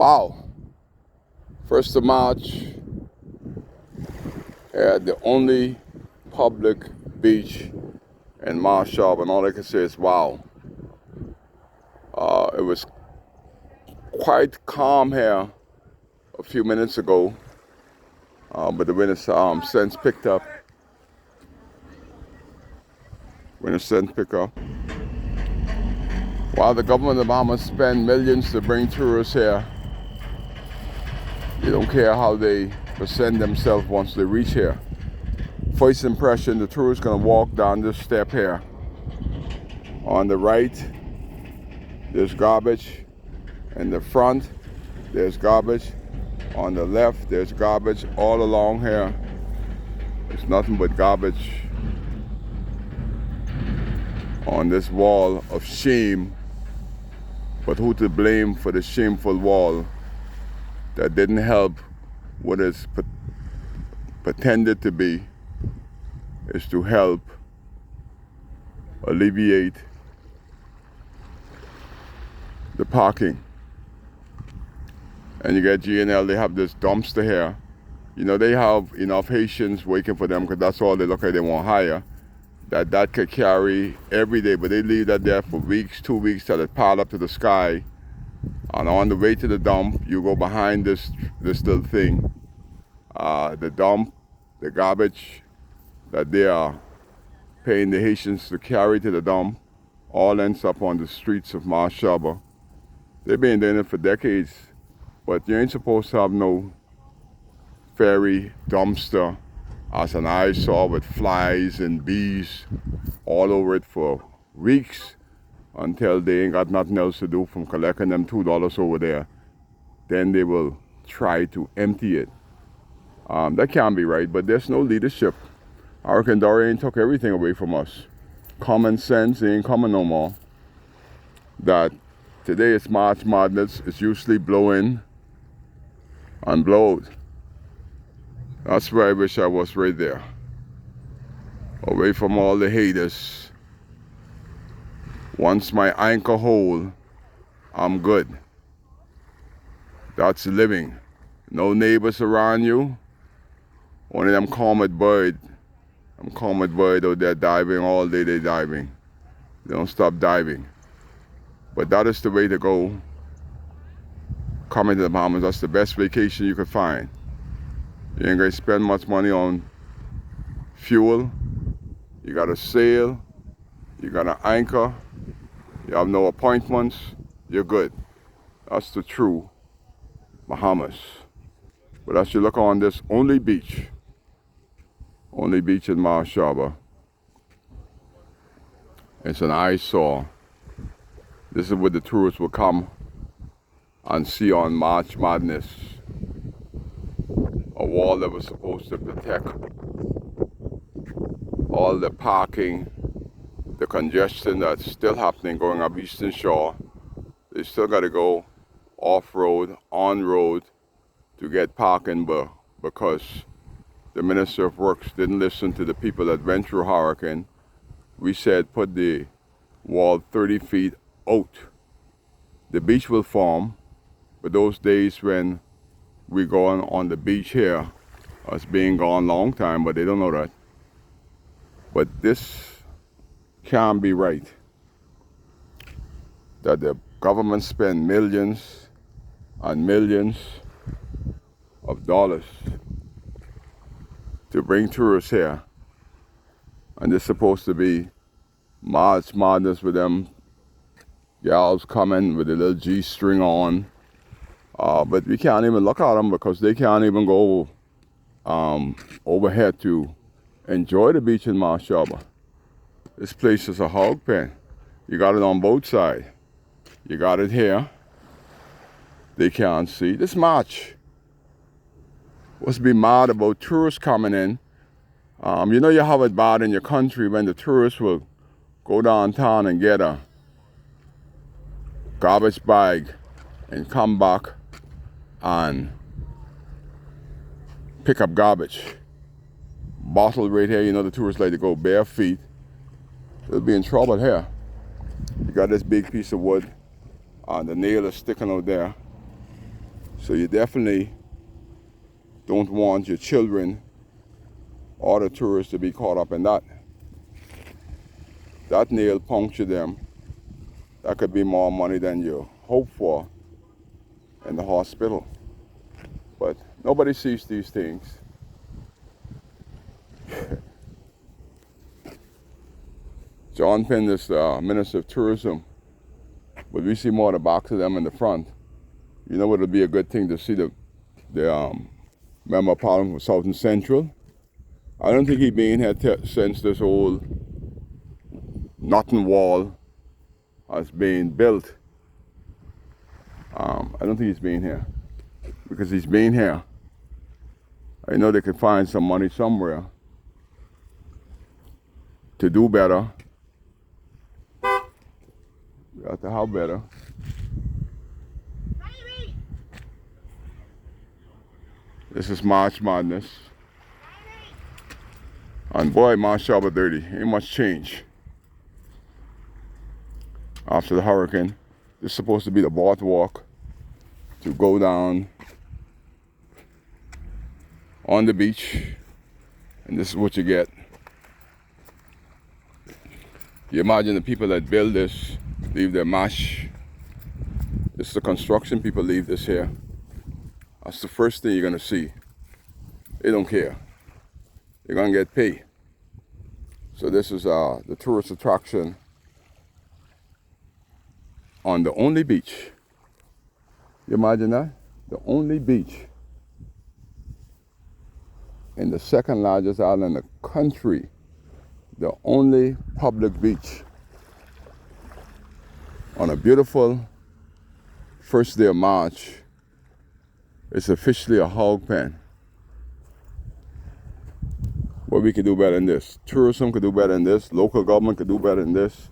Wow. 1st of March, the only public beach in Marsh Harbor, and all I can say is wow. It was quite calm here a few minutes ago, but the wind has since picked up. Wind has since picked up. While the government of Bahamas spend millions to bring tourists here, they don't care how they present themselves once they reach here. First impression, the tourist gonna walk down this step here. On the right, there's garbage. In the front, there's garbage. On the left, there's garbage. All along here, there's nothing but garbage. On this wall of shame, but who to blame for the shameful wall that didn't help what is pretended to be, is to help alleviate the parking. And you get GNL, they have this dumpster here. You know, they have enough Haitians waiting for them because that's all they look like they want hire. That could carry every day, but they leave that there for weeks, 2 weeks, till it piled up to the sky. And on the way to the dump, you go behind this little thing. The dump, the garbage that they are paying the Haitians to carry to the dump, all ends up on the streets of Marsh Harbor. They've been doing it for decades, but you ain't supposed to have no ferry dumpster as an eyesore with flies and bees all over it for weeks until they ain't got nothing else to do from collecting them $2 over there. Then they will try to empty it. That can't be right, but there's no leadership. Hurricane Dorian took everything away from us. Common sense ain't coming no more. That today is March Madness, it's usually blow in and blow out. That's where I wish I was right there. Away from all the haters. Once my anchor hold, I'm good. That's living. No neighbors around you. Only them comet bird. Them comet bird out there diving all day, they diving. They don't stop diving. But that is the way to go. Coming to the Bahamas, that's the best vacation you could find. You ain't gonna spend much money on fuel. You got a sail. You got an anchor. You have no appointments. You're good. That's the true Bahamas. But as you look on this only beach in Marsh Harbor, it's an eyesore. This is what the tourists will come and see on March Madness. A wall that was supposed to protect all the parking, the congestion that's still happening going up Eastern Shore. They still got to go off-road, on-road to get parking because the Minister of Works didn't listen to the people that went through hurricane. We said put the wall 30 feet out. The beach will form, but those days when we go on the beach here, us being gone a long time, but they don't know that. But this can't be right. That the government spend millions and millions of dollars to bring tourists here. And it's supposed to be March Madness with them gals coming with a little G-string on. But we can't even look at them because they can't even go overhead to enjoy the beach in Marsh Harbor. This place is a hog pen. You got it on both sides. You got it here. They can't see. This March. What's be mad about tourists coming in? You know you have it bad in your country when the tourists will go downtown and get a garbage bag and come back and pick up garbage. Bottle right here, you know the tourists like to go bare feet. They'll be in trouble here. You got this big piece of wood, and the nail is sticking out there. So you definitely don't want your children or the tourists to be caught up in that. That nail punctured them. That could be more money than you hope for in the hospital. But nobody sees these things. John Penn is the Minister of Tourism, but we see more of the back of them in the front. You know what would be a good thing to see the Member of Parliament for South and Central. I don't think he's been here since this old Norton Wall has been built. I don't think he's been here, because he's been here. I know they can find some money somewhere to do better. We have to have better. This is March Madness. And boy, March Harbor dirty. Ain't much change. After the hurricane, this is supposed to be the boardwalk to go down on the beach. And this is what you get. You imagine the people that build this leave their mash. This is the construction people leave this here. That's the first thing you're gonna see. They don't care. They're gonna get paid. So this is the tourist attraction on the only beach. You imagine that? The only beach in the second largest island in the country. The only public beach on a beautiful first day of March. It's officially a hog pen. What we could do better than this. Tourism could do better than this. Local government could do better than this.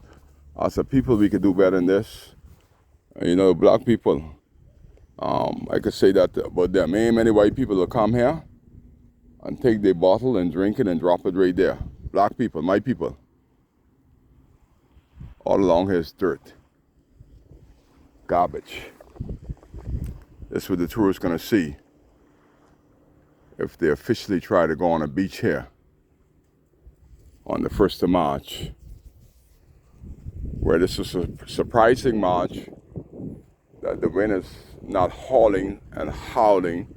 As a people, we could do better than this. You know, black people, I could say that about them. Ain't many white people will come here and take their bottle and drink it and drop it right there. Black people, my people. All along here is dirt. Garbage. This is what the tourists gonna see if they officially try to go on a beach here on the 1st of March, where this is a surprising March, that the wind is not hauling and howling,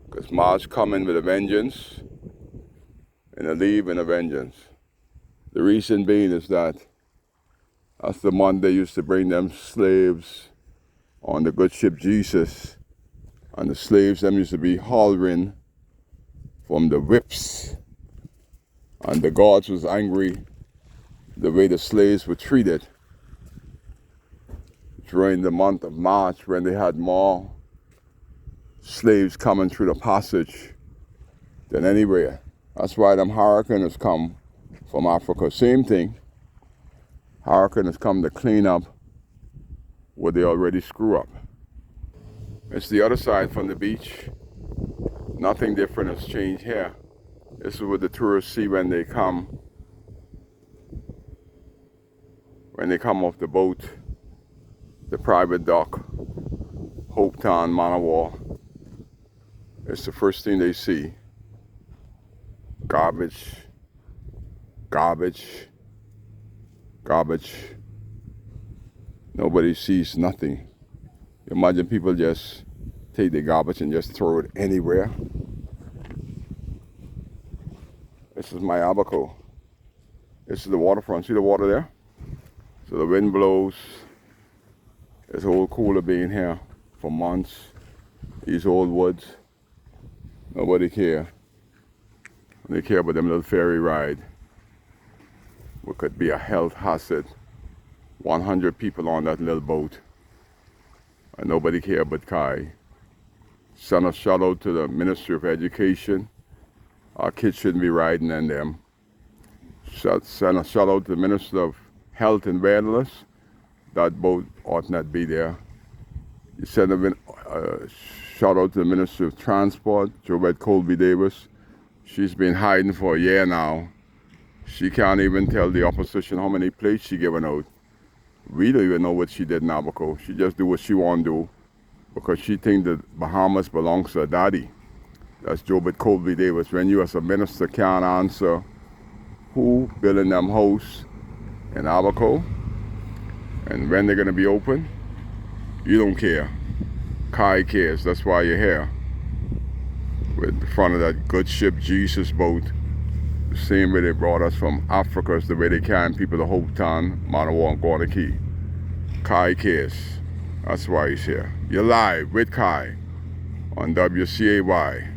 because March coming with a vengeance and a leave and a vengeance. The reason being is that that's the month they used to bring them slaves on the good ship Jesus, and the slaves them used to be hollering from the whips, and the gods was angry the way the slaves were treated during the month of March, when they had more slaves coming through the passage than anywhere. That's why them hurricanes come from Africa. Same thing. Hurricanes come to clean up what they already screw up. It's the other side from the beach. Nothing different has changed here. This is what the tourists see when they come off the boat, the private dock, Hopetown, Manawar. It's the first thing they see. Garbage, garbage, garbage. Nobody sees nothing. Imagine people just take the garbage and just throw it anywhere. This is my Abaco. This is the waterfront. See the water there? So the wind blows. It's old cooler being here for months. These old woods. Nobody care. They care about them little ferry ride, what could be a health hazard. 100 people on that little boat, and nobody care but Kai. Send a shout out to the Ministry of Education. Our kids shouldn't be riding in them. Send a shout out to the Minister of Health and Wellness. That boat ought not be there. You send a shout out to the Ministry of Transport, Joette Colby Davis. She's been hiding for a year now. She can't even tell the opposition how many plates she given out. We don't even know what she did in Abaco. She just do what she want to do. because she thinks that Bahamas belongs to her daddy. That's Jobert Colby Davis. When you as a minister can't answer who building them house in Abaco and when they're going to be open, you don't care. Kai cares. That's why you're here. With the front of that good ship Jesus boat, the same way they brought us from Africa is the way they carry people to Hope Town, Manawa, and Gorda Key. Kai cares. That's why he's here. You're live with Kai on WCAY.